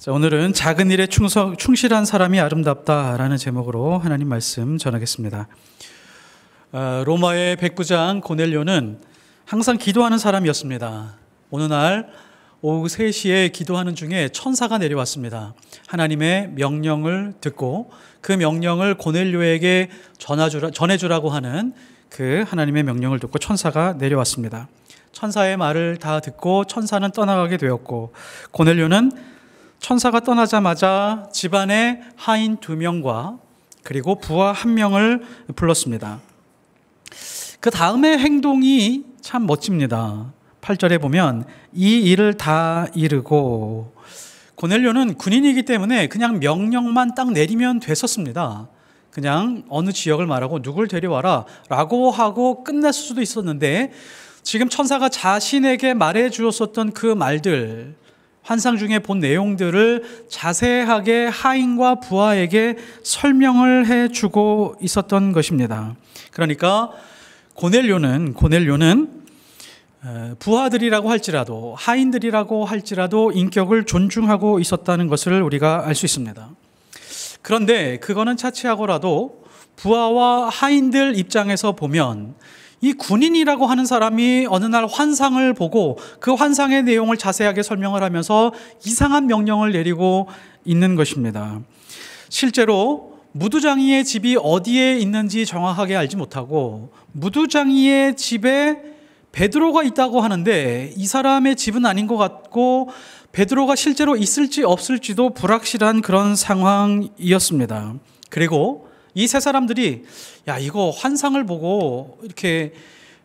자, 오늘은 작은 일에 충실한 사람이 아름답다라는 제목으로 하나님 말씀 전하겠습니다. 로마의 백부장 고넬료는 항상 기도하는 사람이었습니다. 어느 날 오후 3시에 기도하는 중에 천사가 내려왔습니다. 하나님의 명령을 듣고 그 명령을 고넬료에게 전해주라고 하는 그 하나님의 명령을 듣고 천사가 내려왔습니다. 천사의 말을 다 듣고 천사는 떠나가게 되었고, 고넬료는 천사가 떠나자마자 집안에 하인 2명과 그리고 부하 1명을 불렀습니다. 그 다음의 행동이 참 멋집니다. 8절에 보면 이 일을 다 이루고, 고넬료는 군인이기 때문에 그냥 명령만 딱 내리면 됐었습니다. 그냥 어느 지역을 말하고 누굴 데려와라 라고 하고 끝냈을 수도 있었는데, 지금 천사가 자신에게 말해 주었었던 그 말들, 환상 중에 본 내용들을 자세하게 하인과 부하에게 설명을 해주고 있었던 것입니다. 그러니까 고넬료는 부하들이라고 할지라도, 하인들이라고 할지라도 인격을 존중하고 있었다는 것을 우리가 알 수 있습니다. 그런데 그거는 차치하고라도 부하와 하인들 입장에서 보면 이 군인이라고 하는 사람이 어느 날 환상을 보고 그 환상의 내용을 자세하게 설명을 하면서 이상한 명령을 내리고 있는 것입니다. 실제로 무두장이의 집이 어디에 있는지 정확하게 알지 못하고, 무두장이의 집에 베드로가 있다고 하는데 이 사람의 집은 아닌 것 같고, 베드로가 실제로 있을지 없을지도 불확실한 그런 상황이었습니다. 그리고 이 세 사람들이 이거 환상을 보고 이렇게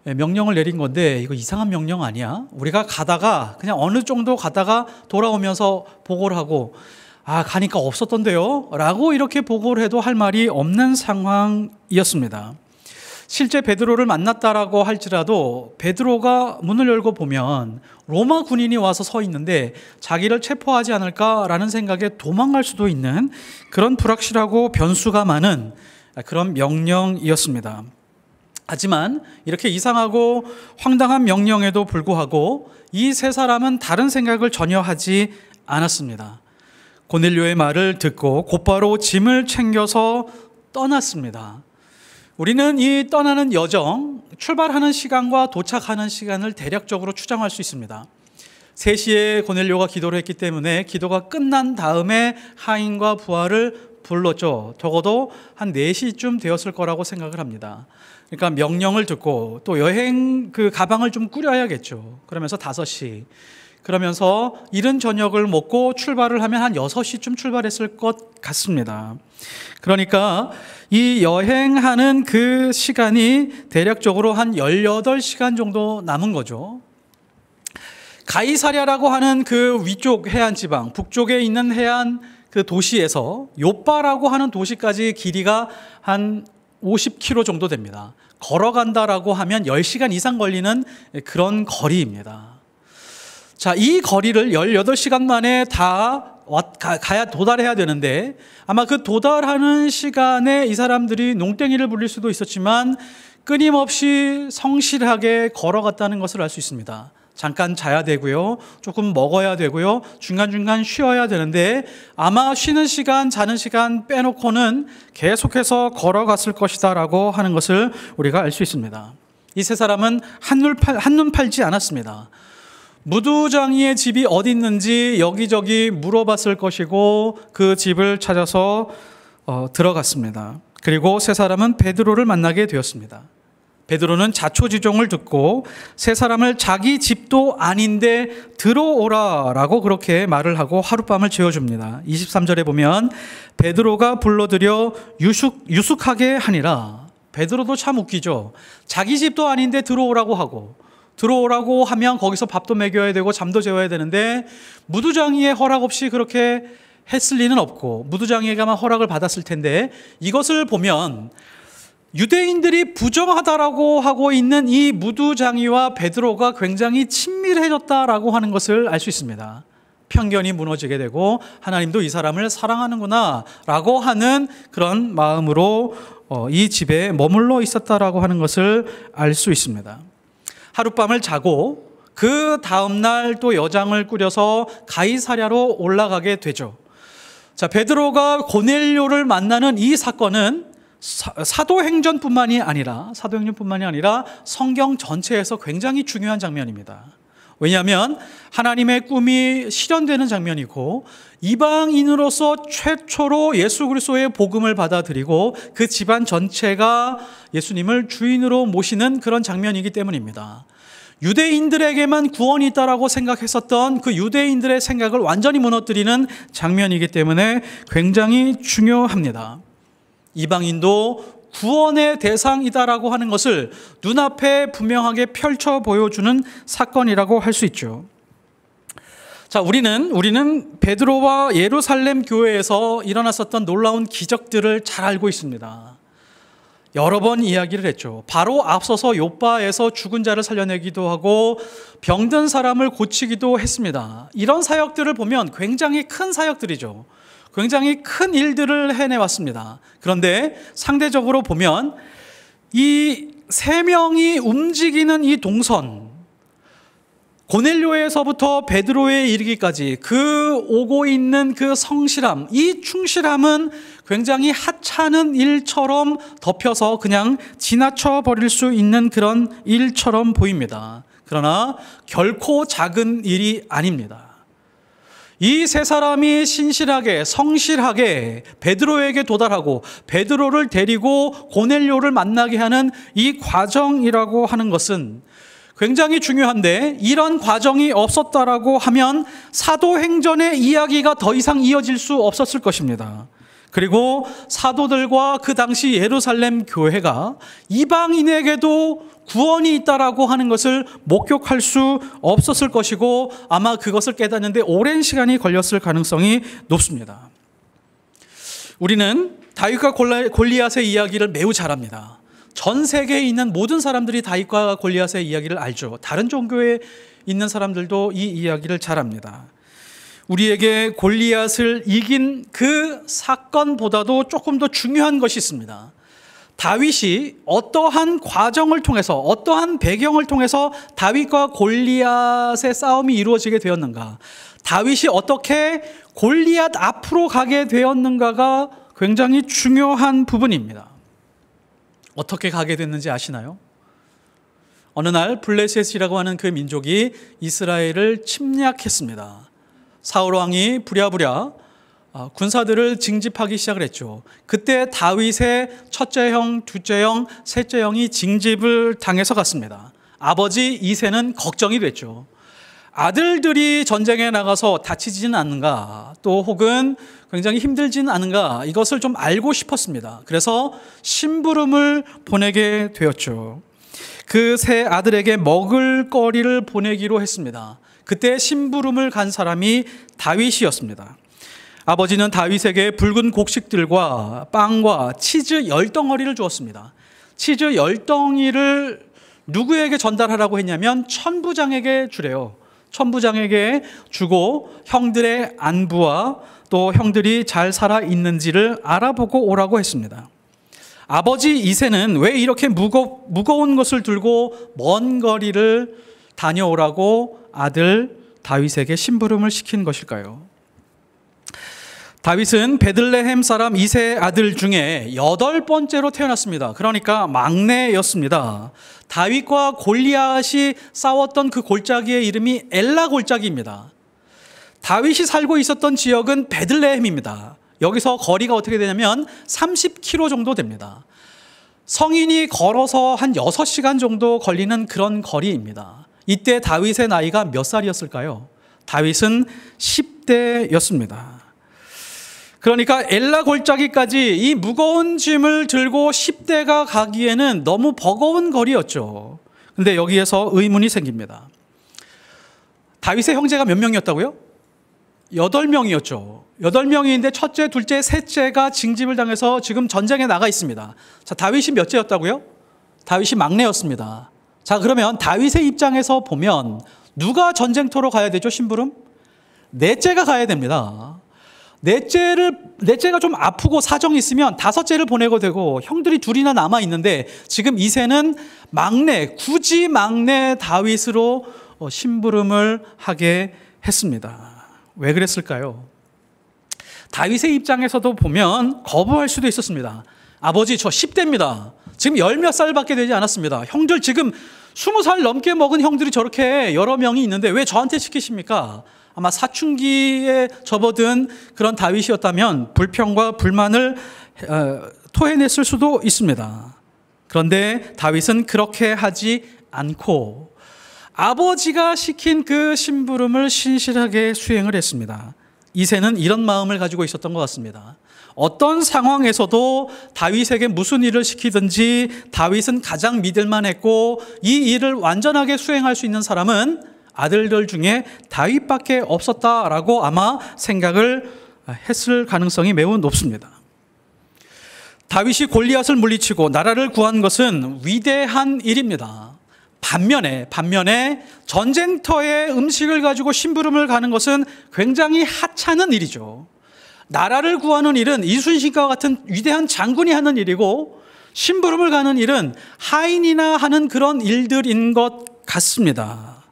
명령을 내린 건데 이거 이상한 명령 아니야? 우리가 가다가 그냥 어느 정도 가다가 돌아오면서 보고를 하고 가니까 없었던데요? 라고 이렇게 보고를 해도 할 말이 없는 상황이었습니다. 실제 베드로를 만났다라고 할지라도 베드로가 문을 열고 보면 로마 군인이 와서 서 있는데 자기를 체포하지 않을까라는 생각에 도망갈 수도 있는 그런 불확실하고 변수가 많은 그런 명령이었습니다. 하지만 이렇게 이상하고 황당한 명령에도 불구하고 이 세 사람은 다른 생각을 전혀 하지 않았습니다. 고넬료의 말을 듣고 곧바로 짐을 챙겨서 떠났습니다. 우리는 이 떠나는 여정, 출발하는 시간과 도착하는 시간을 대략적으로 추정할 수 있습니다. 3시에 고넬료가 기도를 했기 때문에 기도가 끝난 다음에 하인과 부하를 불렀죠. 적어도 한 4시쯤 되었을 거라고 생각을 합니다. 그러니까 명령을 듣고 또 여행 그 가방을 좀 꾸려야겠죠. 그러면서 5시, 그러면서 이른 저녁을 먹고 출발을 하면 한 6시쯤 출발했을 것 같습니다. 그러니까 이 여행하는 그 시간이 대략적으로 한 18시간 정도 남은 거죠. 가이사랴라고 하는 그 위쪽 해안 지방, 북쪽에 있는 해안 그 도시에서 요빠라고 하는 도시까지 길이가 한 50km 정도 됩니다. 걸어간다라고 하면 10시간 이상 걸리는 그런 거리입니다. 자, 이 거리를 18시간 만에 다 가야 도달해야 되는데, 아마 그 도달하는 시간에 이 사람들이 농땡이를 부릴 수도 있었지만 끊임없이 성실하게 걸어갔다는 것을 알 수 있습니다. 잠깐 자야 되고요, 조금 먹어야 되고요, 중간중간 쉬어야 되는데 아마 쉬는 시간, 자는 시간 빼놓고는 계속해서 걸어갔을 것이다 라고 하는 것을 우리가 알 수 있습니다. 이 세 사람은 한눈 팔지 않았습니다. 무두장이의 집이 어디 있는지 여기저기 물어봤을 것이고 그 집을 찾아서 들어갔습니다. 그리고 세 사람은 베드로를 만나게 되었습니다. 베드로는 자초지종을 듣고 세 사람을 자기 집도 아닌데 들어오라 라고 그렇게 말을 하고 하룻밤을 재워줍니다. 23절에 보면 베드로가 불러들여 유숙하게 하니라. 베드로도 참 웃기죠. 자기 집도 아닌데 들어오라고 하면 거기서 밥도 먹여야 되고 잠도 재워야 되는데 무두장이의 허락 없이 그렇게 했을 리는 없고, 무두장이가만 허락을 받았을 텐데, 이것을 보면 유대인들이 부정하다라고 하고 있는 이 무두장이와 베드로가 굉장히 친밀해졌다라고 하는 것을 알 수 있습니다. 편견이 무너지게 되고 하나님도 이 사람을 사랑하는구나 라고 하는 그런 마음으로 이 집에 머물러 있었다라고 하는 것을 알 수 있습니다. 하룻밤을 자고 그 다음날 또 여장을 꾸려서 가이사랴로 올라가게 되죠. 자, 베드로가 고넬료를 만나는 이 사건은 사도행전뿐만이 아니라 성경 전체에서 굉장히 중요한 장면입니다. 왜냐하면 하나님의 꿈이 실현되는 장면이고 이방인으로서 최초로 예수 그리스도의 복음을 받아들이고 그 집안 전체가 예수님을 주인으로 모시는 그런 장면이기 때문입니다. 유대인들에게만 구원이 있다라고 생각했었던 그 유대인들의 생각을 완전히 무너뜨리는 장면이기 때문에 굉장히 중요합니다. 이방인도 구원의 대상이다라고 하는 것을 눈앞에 분명하게 펼쳐 보여주는 사건이라고 할 수 있죠. 자, 우리는 베드로와 예루살렘 교회에서 일어났었던 놀라운 기적들을 잘 알고 있습니다. 여러 번 이야기를 했죠. 바로 앞서서 요바에서 죽은 자를 살려내기도 하고 병든 사람을 고치기도 했습니다. 이런 사역들을 보면 굉장히 큰 사역들이죠. 굉장히 큰 일들을 해내왔습니다. 그런데 상대적으로 보면 이 세 명이 움직이는 이 동선, 고넬료에서부터 베드로에 이르기까지 그 오고 있는 그 성실함, 이 충실함은 굉장히 하찮은 일처럼 덮여서 그냥 지나쳐 버릴 수 있는 그런 일처럼 보입니다. 그러나 결코 작은 일이 아닙니다. 이 세 사람이 신실하게 성실하게 베드로에게 도달하고 베드로를 데리고 고넬료를 만나게 하는 이 과정이라고 하는 것은 굉장히 중요한데, 이런 과정이 없었다라고 하면 사도행전의 이야기가 더 이상 이어질 수 없었을 것입니다. 그리고 사도들과 그 당시 예루살렘 교회가 이방인에게도 구원이 있다라고 하는 것을 목격할 수 없었을 것이고 아마 그것을 깨닫는데 오랜 시간이 걸렸을 가능성이 높습니다. 우리는 다윗과 골리앗의 이야기를 매우 잘 압니다. 전 세계에 있는 모든 사람들이 다윗과 골리앗의 이야기를 알죠. 다른 종교에 있는 사람들도 이 이야기를 잘 압니다. 우리에게 골리앗을 이긴 그 사건보다도 조금 더 중요한 것이 있습니다. 다윗이 어떠한 과정을 통해서, 어떠한 배경을 통해서 다윗과 골리앗의 싸움이 이루어지게 되었는가, 다윗이 어떻게 골리앗 앞으로 가게 되었는가가 굉장히 중요한 부분입니다. 어떻게 가게 됐는지 아시나요? 어느 날 블레셋이라고 하는 그 민족이 이스라엘을 침략했습니다. 사울 왕이 부랴부랴 군사들을 징집하기 시작을 했죠. 그때 다윗의 첫째 형, 둘째 형, 셋째 형이 징집을 당해서 갔습니다. 아버지 이새는 걱정이 됐죠. 아들들이 전쟁에 나가서 다치지는 않는가, 또 혹은 굉장히 힘들지는 않은가, 이것을 좀 알고 싶었습니다. 그래서 심부름을 보내게 되었죠. 그 세 아들에게 먹을 거리를 보내기로 했습니다. 그때 심부름을 간 사람이 다윗이었습니다. 아버지는 다윗에게 붉은 곡식들과 빵과 치즈 10덩어리를 주었습니다. 치즈 10덩이를 누구에게 전달하라고 했냐면 천부장에게 주래요. 천부장에게 주고 형들의 안부와 또 형들이 잘 살아 있는지를 알아보고 오라고 했습니다. 아버지 이새는 왜 이렇게 무거운 것을 들고 먼 거리를 다녀오라고 아들 다윗에게 심부름을 시킨 것일까요? 다윗은 베들레헴 사람 이새의 아들 중에 8번째로 태어났습니다. 그러니까 막내였습니다. 다윗과 골리앗이 싸웠던 그 골짜기의 이름이 엘라 골짜기입니다. 다윗이 살고 있었던 지역은 베들레헴입니다. 여기서 거리가 어떻게 되냐면 30km 정도 됩니다. 성인이 걸어서 한 6시간 정도 걸리는 그런 거리입니다. 이때 다윗의 나이가 몇 살이었을까요? 다윗은 10대였습니다. 그러니까 엘라 골짜기까지 이 무거운 짐을 들고 10대가 가기에는 너무 버거운 거리였죠. 근데 여기에서 의문이 생깁니다. 다윗의 형제가 몇 명이었다고요? 8명이었죠. 8명인데 첫째, 둘째, 셋째가 징집을 당해서 지금 전쟁에 나가 있습니다. 자, 다윗이 몇째였다고요? 다윗이 막내였습니다. 자, 그러면 다윗의 입장에서 보면 누가 전쟁터로 가야 되죠? 심부름? 넷째가 가야 됩니다. 넷째가 좀 아프고 사정이 있으면 다섯째를 보내고 되고 형들이 둘이나 남아 있는데 지금 이새는 막내, 굳이 막내 다윗으로 심부름을 하게 했습니다. 왜 그랬을까요? 다윗의 입장에서도 보면 거부할 수도 있었습니다. 아버지, 저 10대입니다. 지금 열 몇 살밖에 되지 않았습니다. 형들 지금 20살 넘게 먹은 형들이 저렇게 여러 명이 있는데 왜 저한테 시키십니까? 아마 사춘기에 접어든 그런 다윗이었다면 불평과 불만을 토해냈을 수도 있습니다. 그런데 다윗은 그렇게 하지 않고 아버지가 시킨 그 심부름을 신실하게 수행을 했습니다. 이새는 이런 마음을 가지고 있었던 것 같습니다. 어떤 상황에서도 다윗에게 무슨 일을 시키든지 다윗은 가장 믿을만했고 이 일을 완전하게 수행할 수 있는 사람은 아들들 중에 다윗밖에 없었다라고 아마 생각을 했을 가능성이 매우 높습니다. 다윗이 골리앗을 물리치고 나라를 구한 것은 위대한 일입니다. 반면에 전쟁터에 음식을 가지고 심부름을 가는 것은 굉장히 하찮은 일이죠. 나라를 구하는 일은 이순신과 같은 위대한 장군이 하는 일이고 심부름을 가는 일은 하인이나 하는 그런 일들인 것 같습니다.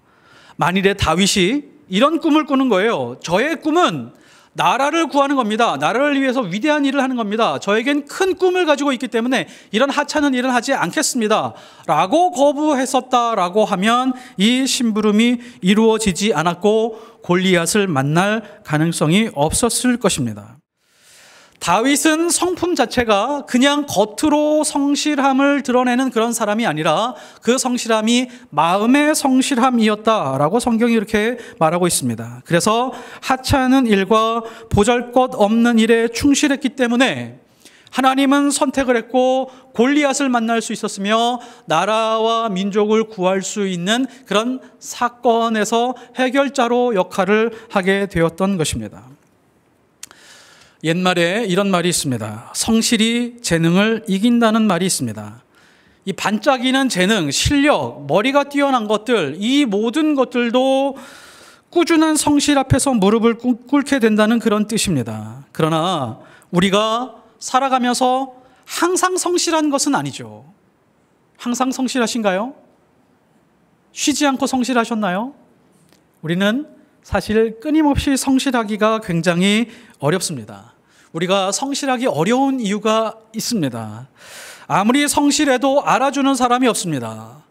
만일에 다윗이 이런 꿈을 꾸는 거예요. 저의 꿈은 나라를 구하는 겁니다. 나라를 위해서 위대한 일을 하는 겁니다. 저에겐 큰 꿈을 가지고 있기 때문에 이런 하찮은 일은 하지 않겠습니다. 라고 거부했었다라고 하면 이 심부름이 이루어지지 않았고 골리앗을 만날 가능성이 없었을 것입니다. 다윗은 성품 자체가 그냥 겉으로 성실함을 드러내는 그런 사람이 아니라 그 성실함이 마음의 성실함이었다라고 성경이 이렇게 말하고 있습니다. 그래서 하찮은 일과 보잘것없는 일에 충실했기 때문에 하나님은 선택을 했고 골리앗을 만날 수 있었으며 나라와 민족을 구할 수 있는 그런 사건에서 해결자로 역할을 하게 되었던 것입니다. 옛말에 이런 말이 있습니다. 성실이 재능을 이긴다는 말이 있습니다. 이 반짝이는 재능, 실력, 머리가 뛰어난 것들, 이 모든 것들도 꾸준한 성실 앞에서 무릎을 꿇게 된다는 그런 뜻입니다. 그러나 우리가 살아가면서 항상 성실한 것은 아니죠. 항상 성실하신가요? 쉬지 않고 성실하셨나요? 우리는 사실 끊임없이 성실하기가 굉장히 어렵습니다. 우리가 성실하기 어려운 이유가 있습니다. 아무리 성실해도 알아주는 사람이 없습니다.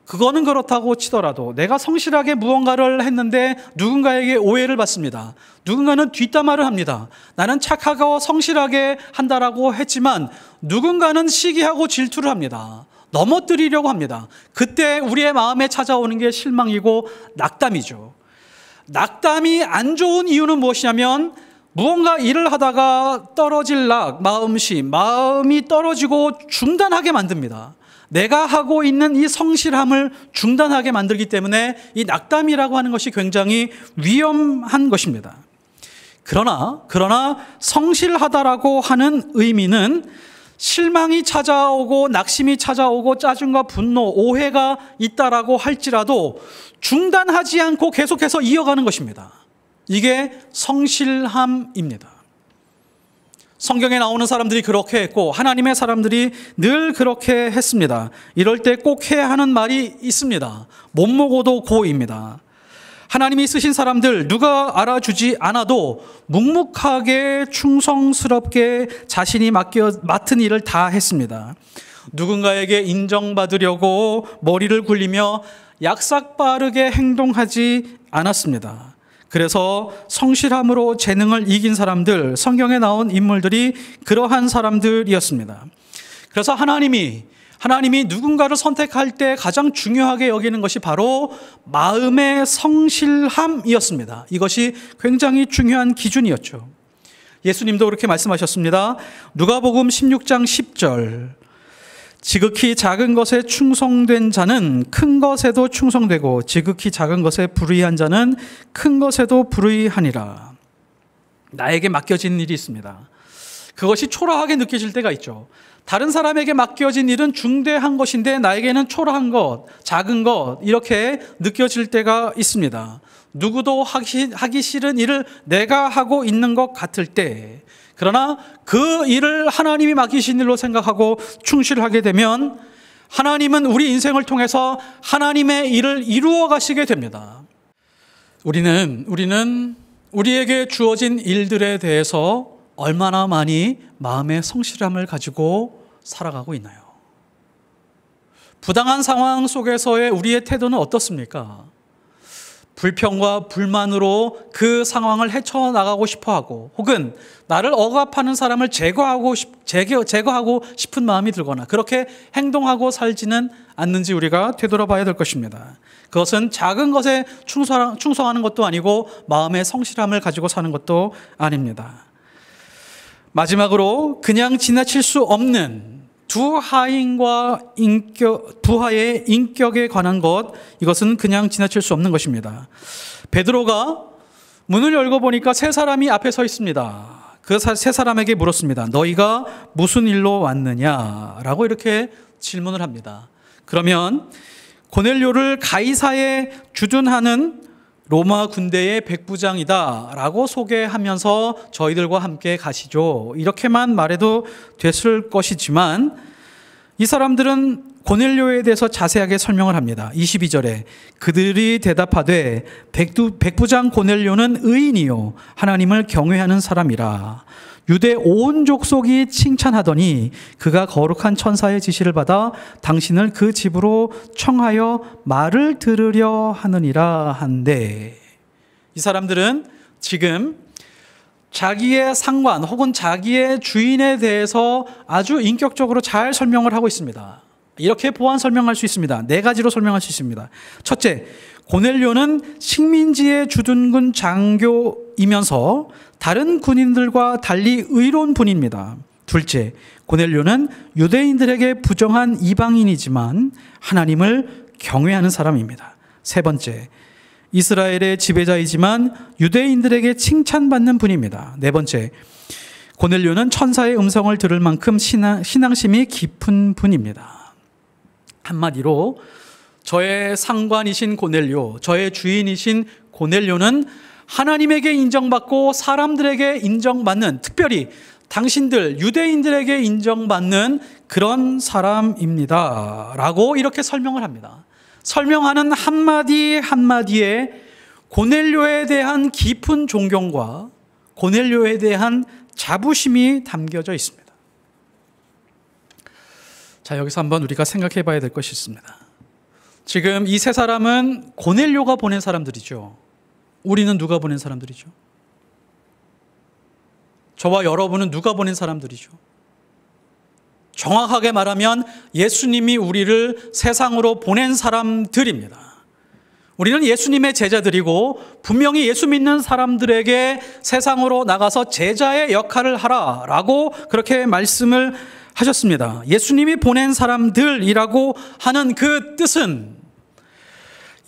그거는 그렇다고 치더라도 내가 성실하게 무언가를 했는데 누군가에게 오해를 받습니다. 누군가는 뒷담화를 합니다. 나는 착하고 성실하게 한다라고 했지만 누군가는 시기하고 질투를 합니다. 넘어뜨리려고 합니다. 그때 우리의 마음에 찾아오는 게 실망이고 낙담이죠. 낙담이 안 좋은 이유는 무엇이냐면 무언가 일을 하다가 떨어질 마음이 떨어지고 중단하게 만듭니다. 내가 하고 있는 이 성실함을 중단하게 만들기 때문에 이 낙담이라고 하는 것이 굉장히 위험한 것입니다. 그러나 성실하다라고 하는 의미는 실망이 찾아오고 낙심이 찾아오고 짜증과 분노, 오해가 있다라고 할지라도 중단하지 않고 계속해서 이어가는 것입니다. 이게 성실함입니다. 성경에 나오는 사람들이 그렇게 했고 하나님의 사람들이 늘 그렇게 했습니다. 이럴 때 꼭 해야 하는 말이 있습니다. 못 먹어도 고입니다. 하나님이 쓰신 사람들 누가 알아주지 않아도 묵묵하게 충성스럽게 자신이 맡은 일을 다 했습니다. 누군가에게 인정받으려고 머리를 굴리며 약삭빠르게 행동하지 않았습니다. 그래서 성실함으로 재능을 이긴 사람들, 성경에 나온 인물들이 그러한 사람들이었습니다. 그래서 하나님이 누군가를 선택할 때 가장 중요하게 여기는 것이 바로 마음의 성실함이었습니다. 이것이 굉장히 중요한 기준이었죠. 예수님도 그렇게 말씀하셨습니다. 누가복음 16장 10절. 지극히 작은 것에 충성된 자는 큰 것에도 충성되고 지극히 작은 것에 불의한 자는 큰 것에도 불의하니라. 나에게 맡겨진 일이 있습니다. 그것이 초라하게 느껴질 때가 있죠. 다른 사람에게 맡겨진 일은 중대한 것인데 나에게는 초라한 것, 작은 것 이렇게 느껴질 때가 있습니다. 누구도 하기 싫은 일을 내가 하고 있는 것 같을 때, 그러나 그 일을 하나님이 맡기신 일로 생각하고 충실하게 되면 하나님은 우리 인생을 통해서 하나님의 일을 이루어 가시게 됩니다. 우리는 우리에게 주어진 일들에 대해서 얼마나 많이 마음의 성실함을 가지고 살아가고 있나요? 부당한 상황 속에서의 우리의 태도는 어떻습니까? 불평과 불만으로 그 상황을 헤쳐나가고 싶어하고, 혹은 나를 억압하는 사람을 제거하고 싶은 마음이 들거나 그렇게 행동하고 살지는 않는지 우리가 되돌아봐야 될 것입니다. 그것은 작은 것에 충성하는 것도 아니고 마음의 성실함을 가지고 사는 것도 아닙니다. 마지막으로 그냥 지나칠 수 없는 두 하의 인격에 관한 것, 이것은 그냥 지나칠 수 없는 것입니다. 베드로가 문을 열고 보니까 세 사람이 앞에 서 있습니다. 그 세 사람에게 물었습니다. 너희가 무슨 일로 왔느냐라고 이렇게 질문을 합니다. 그러면 고넬료를 가이사에 주둔하는 로마 군대의 백부장이다라고 소개하면서 저희들과 함께 가시죠, 이렇게만 말해도 됐을 것이지만 이 사람들은 고넬료에 대해서 자세하게 설명을 합니다. 22절에 그들이 대답하되 백부장 고넬료는 의인이요 하나님을 경외하는 사람이라. 유대 온 족속이 칭찬하더니 그가 거룩한 천사의 지시를 받아 당신을 그 집으로 청하여 말을 들으려 하느니라 한데, 이 사람들은 지금 자기의 상관 혹은 자기의 주인에 대해서 아주 인격적으로 잘 설명을 하고 있습니다. 이렇게 보완 설명할 수 있습니다. 네 가지로 설명할 수 있습니다. 첫째, 고넬료는 식민지의 주둔군 장교이면서 다른 군인들과 달리 의로운 분입니다. 둘째, 고넬료는 유대인들에게 부정한 이방인이지만 하나님을 경외하는 사람입니다. 세 번째, 이스라엘의 지배자이지만 유대인들에게 칭찬받는 분입니다. 네 번째, 고넬료는 천사의 음성을 들을 만큼 신앙심이 깊은 분입니다. 한마디로 저의 상관이신 고넬료, 저의 주인이신 고넬료는 하나님에게 인정받고 사람들에게 인정받는, 특별히 당신들 유대인들에게 인정받는 그런 사람입니다 라고 이렇게 설명을 합니다. 설명하는 한마디 한마디에 고넬료에 대한 깊은 존경과 고넬료에 대한 자부심이 담겨져 있습니다. 자, 여기서 한번 우리가 생각해 봐야 될 것이 있습니다. 지금 이 세 사람은 고넬료가 보낸 사람들이죠. 우리는 누가 보낸 사람들이죠? 저와 여러분은 누가 보낸 사람들이죠? 정확하게 말하면 예수님이 우리를 세상으로 보낸 사람들입니다. 우리는 예수님의 제자들이고 분명히 예수 믿는 사람들에게 세상으로 나가서 제자의 역할을 하라라고 그렇게 말씀을 하셨습니다. 예수님이 보낸 사람들이라고 하는 그 뜻은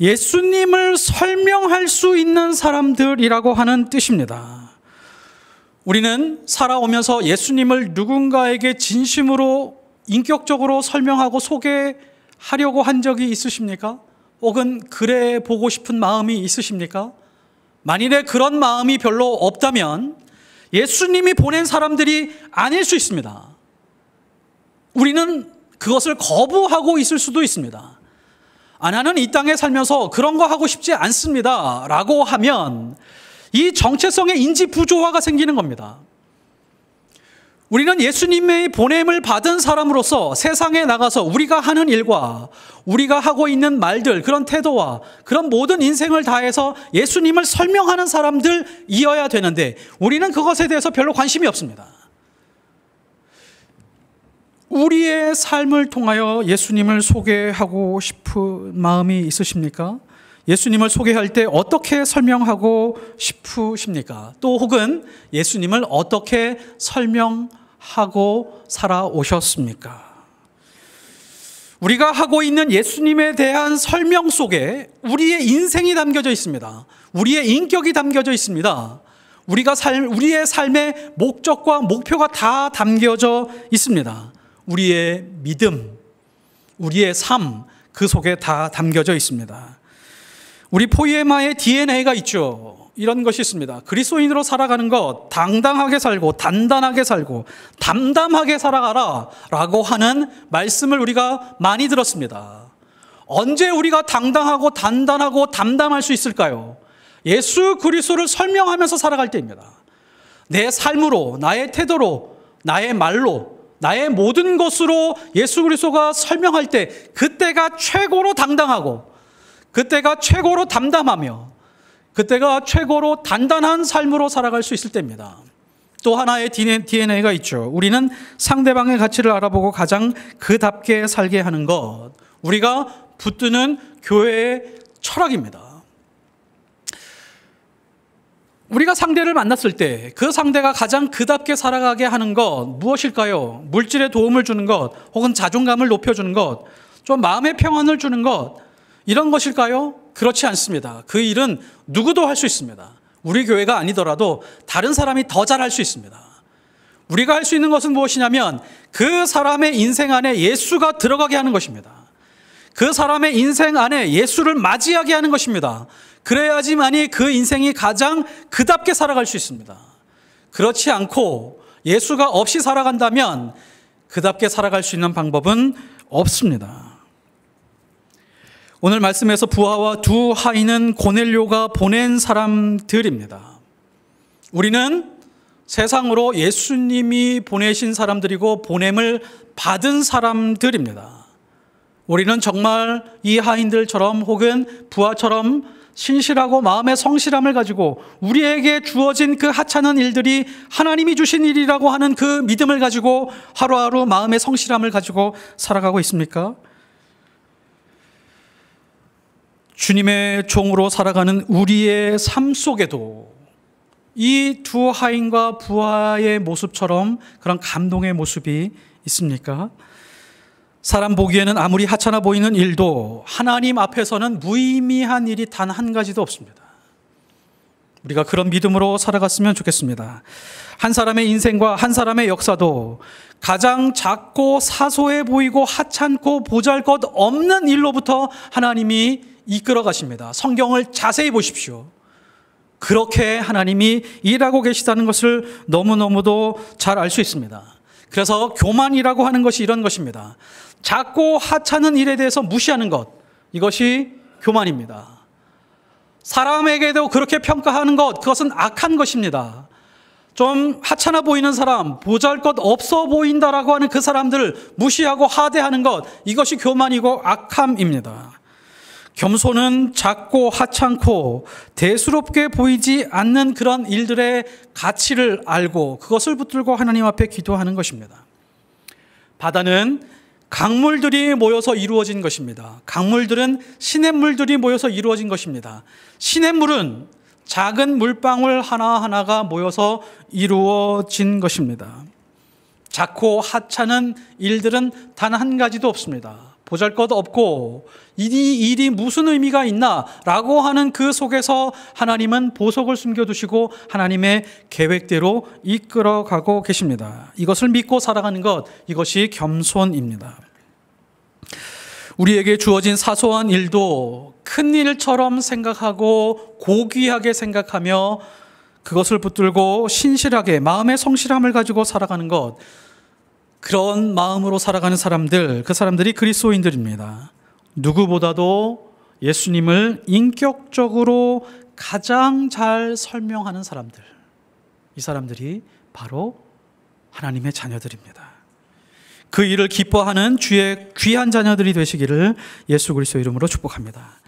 예수님을 설명할 수 있는 사람들이라고 하는 뜻입니다. 우리는 살아오면서 예수님을 누군가에게 진심으로 인격적으로 설명하고 소개하려고 한 적이 있으십니까? 혹은 그래 보고 싶은 마음이 있으십니까? 만일에 그런 마음이 별로 없다면 예수님이 보낸 사람들이 아닐 수 있습니다. 우리는 그것을 거부하고 있을 수도 있습니다. 나는 이 땅에 살면서 그런 거 하고 싶지 않습니다 라고 하면 이 정체성의 인지 부조화가 생기는 겁니다. 우리는 예수님의 보냄을 받은 사람으로서 세상에 나가서 우리가 하는 일과 우리가 하고 있는 말들, 그런 태도와 그런 모든 인생을 다해서 예수님을 설명하는 사람들이어야 되는데 우리는 그것에 대해서 별로 관심이 없습니다. 우리의 삶을 통하여 예수님을 소개하고 싶은 마음이 있으십니까? 예수님을 소개할 때 어떻게 설명하고 싶으십니까? 또 혹은 예수님을 어떻게 설명하고 살아오셨습니까? 우리가 하고 있는 예수님에 대한 설명 속에 우리의 인생이 담겨져 있습니다. 우리의 인격이 담겨져 있습니다. 우리의 삶의 목적과 목표가 다 담겨져 있습니다. 우리의 믿음, 우리의 삶, 그 속에 다 담겨져 있습니다. 우리 포이에마의 DNA가 있죠. 이런 것이 있습니다. 그리스도인으로 살아가는 것, 당당하게 살고 단단하게 살고 담담하게 살아가라 라고 하는 말씀을 우리가 많이 들었습니다. 언제 우리가 당당하고 단단하고 담담할 수 있을까요? 예수 그리스도를 설명하면서 살아갈 때입니다. 내 삶으로, 나의 태도로, 나의 말로, 나의 모든 것으로 예수 그리스도가 설명할 때 그때가 최고로 당당하고 그때가 최고로 담담하며 그때가 최고로 단단한 삶으로 살아갈 수 있을 때입니다. 또 하나의 DNA가 있죠. 우리는 상대방의 가치를 알아보고 가장 그답게 살게 하는 것. 우리가 붙드는 교회의 철학입니다. 우리가 상대를 만났을 때 그 상대가 가장 그답게 살아가게 하는 것 무엇일까요? 물질에 도움을 주는 것, 혹은 자존감을 높여주는 것, 좀 마음의 평안을 주는 것, 이런 것일까요? 그렇지 않습니다. 그 일은 누구도 할 수 있습니다. 우리 교회가 아니더라도 다른 사람이 더 잘할 수 있습니다. 우리가 할 수 있는 것은 무엇이냐면 그 사람의 인생 안에 예수가 들어가게 하는 것입니다. 그 사람의 인생 안에 예수를 맞이하게 하는 것입니다. 그래야지만이 그 인생이 가장 그답게 살아갈 수 있습니다. 그렇지 않고 예수가 없이 살아간다면 그답게 살아갈 수 있는 방법은 없습니다. 오늘 말씀에서 부하와 두 하인은 고넬료가 보낸 사람들입니다. 우리는 세상으로 예수님이 보내신 사람들이고 보냄을 받은 사람들입니다. 우리는 정말 이 하인들처럼 혹은 부하처럼 신실하고 마음의 성실함을 가지고 우리에게 주어진 그 하찮은 일들이 하나님이 주신 일이라고 하는 그 믿음을 가지고 하루하루 마음의 성실함을 가지고 살아가고 있습니까? 주님의 종으로 살아가는 우리의 삶 속에도 이 두 하인과 부하의 모습처럼 그런 감동의 모습이 있습니까? 사람 보기에는 아무리 하찮아 보이는 일도 하나님 앞에서는 무의미한 일이 단 한 가지도 없습니다. 우리가 그런 믿음으로 살아갔으면 좋겠습니다. 한 사람의 인생과 한 사람의 역사도 가장 작고 사소해 보이고 하찮고 보잘것없는 일로부터 하나님이 이끌어 가십니다. 성경을 자세히 보십시오. 그렇게 하나님이 일하고 계시다는 것을 너무너무도 잘 알 수 있습니다. 그래서 교만이라고 하는 것이 이런 것입니다. 작고 하찮은 일에 대해서 무시하는 것, 이것이 교만입니다. 사람에게도 그렇게 평가하는 것, 그것은 악한 것입니다. 좀 하찮아 보이는 사람, 보잘것 없어 보인다라고 하는 그 사람들을 무시하고 하대하는 것, 이것이 교만이고 악함입니다. 겸손은 작고 하찮고 대수롭게 보이지 않는 그런 일들의 가치를 알고 그것을 붙들고 하나님 앞에 기도하는 것입니다. 바다는 강물들이 모여서 이루어진 것입니다. 강물들은 시냇물들이 모여서 이루어진 것입니다. 시냇물은 작은 물방울 하나하나가 모여서 이루어진 것입니다. 작고 하찮은 일들은 단 한 가지도 없습니다. 보잘것없고 이 일이 무슨 의미가 있나라고 하는 그 속에서 하나님은 보석을 숨겨두시고 하나님의 계획대로 이끌어가고 계십니다. 이것을 믿고 살아가는 것, 이것이 겸손입니다. 우리에게 주어진 사소한 일도 큰 일처럼 생각하고 고귀하게 생각하며 그것을 붙들고 신실하게 마음의 성실함을 가지고 살아가는 것, 그런 마음으로 살아가는 사람들, 그 사람들이 그리스도인들입니다. 누구보다도 예수님을 인격적으로 가장 잘 설명하는 사람들, 이 사람들이 바로 하나님의 자녀들입니다. 그 일을 기뻐하는 주의 귀한 자녀들이 되시기를 예수 그리스도 이름으로 축복합니다.